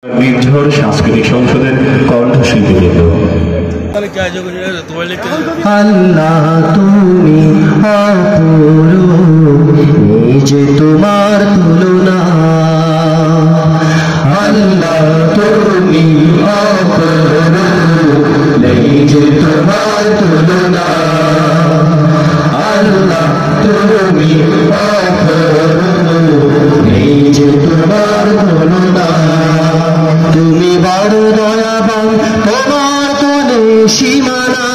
নির্ঝর সাংস্কৃতিক সংসদের কণ্ঠশিল্পীবৃন্দ। আল্লাহ তুমি অপরূপ, এই যে তোমার তুলনা। আল্লাহ তুমি অপরূপ, এই যে তোমার তুলনা। আল্লাহ তুমি অপরূপ, এই যে তোমার তুলনা। তুমি বড় দয়াবান, তোমার তো নেই সীমানা,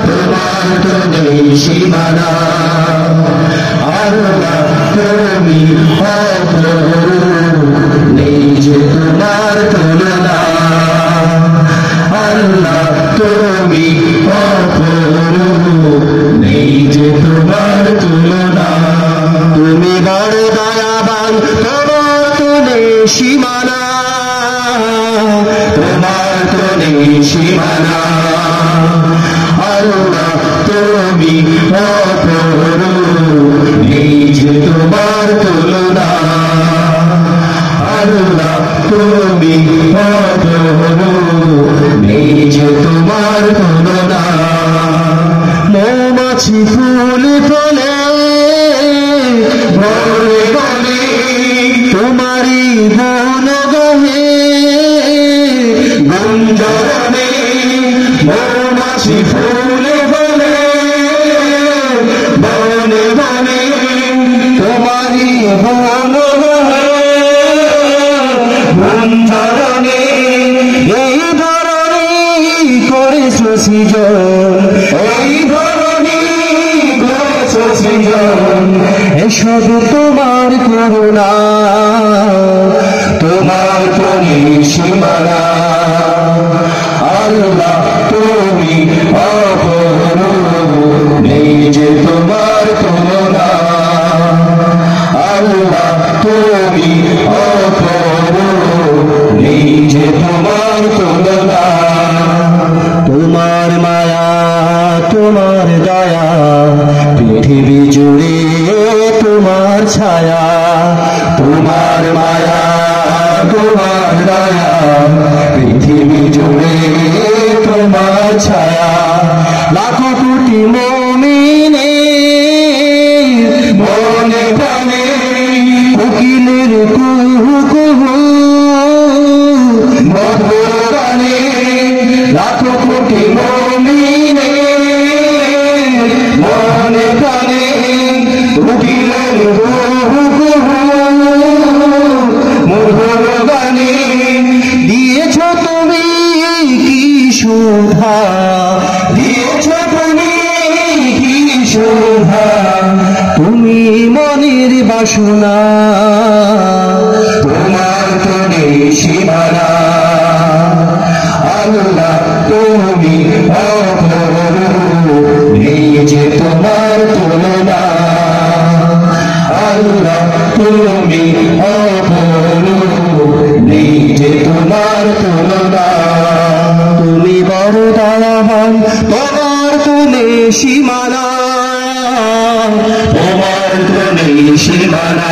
তোমার তো নেই সীমানা। আল্লাহ তুমি অপরূপ, নেই যে তোমার তুলনা। আল্লাহ তুমি অপরূপ, নেই যে তোমার তুলনা। তুমি বড় দয়াবান, তোমার তো নেই সীমানা, তোমার তো নেই সীমানা। আল্লাহ তুমি অপরূপ, নেই যে তোমার তুলনা। আল্লাহ তুমি অপরূপ, নেই যে তোমার তুলনা। মৌমাছি ফুল ফলে বলে বলে তোমারি গুণ গাহে, গুঞ্জরণে মৌমাছি ফুল বলে বলে বলে তোমারি গুণ গাহে, গুঞ্জরণে এই ধরনী করেছো সৃজন, এই ধরনী করেছো সৃজন। এসব তোমার করুণা, তোমার তো নেই সীমানা। আল্লাহ তুমি অপরূপ, নেই যে তোমার তুলনা। আল্লাহ তুমি অপরূপ, নেই যে তোমার তুলনা। তোমার মায়া, তোমার দয়া, পৃথিবী জুড়ে তোমার ছায়া। তোমার মায়া, তোমার দয়া, পৃথিবী জুড়ে তোমার ছায়া। লাখো কোটি মুমিনে মনে প্রাণে কোকিলের কুহু কুহু মধুর গানে। লাখো কোটি মুমিনে মনে প্রাণে কোকিলের কুহু কুহু মধুর গানে। দিয়েছ তুমি কি শোভা, দিয়েছ তুমি কি শোভা, তুমি মনের বাসনা। তোমার তো নেই সীমানা। আল্লাহ তুমি অপরূপ, নেই যে তোমার তুলনা। আল্লাহ তুমি অপরূপ, নেই যে তোমার তুলনা। তুমি বড় দয়াবান, তোমার তো নেই সীমানা, তোমার তো নেই সীমানা।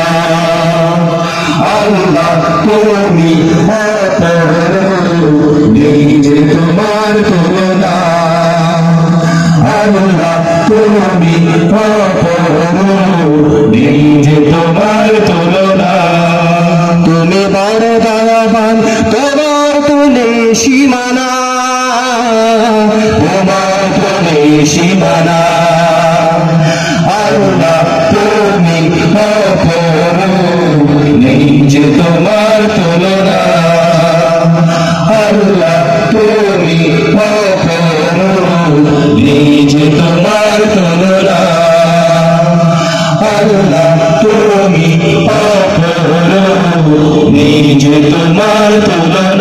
আল্লাহ তুমি অপরূপ, নেই যে তোমার তুলনা। আল্লাহ তুমি অপরূপ, নেই যে তোমার তুলনা। তুমি বড় দয়াবান, তোমার তো নেই সীমানা, তোমার তো নেই সীমানা। আল্লাহ তুমি অপরূপ, নেই যে তোমার তুলনা। আল্লাহ তুমি অপরূপ, নেই যে তোমার তুলনা। আল্লাহ তুমি অপরূপ, নেই যে তোমার তুলনা।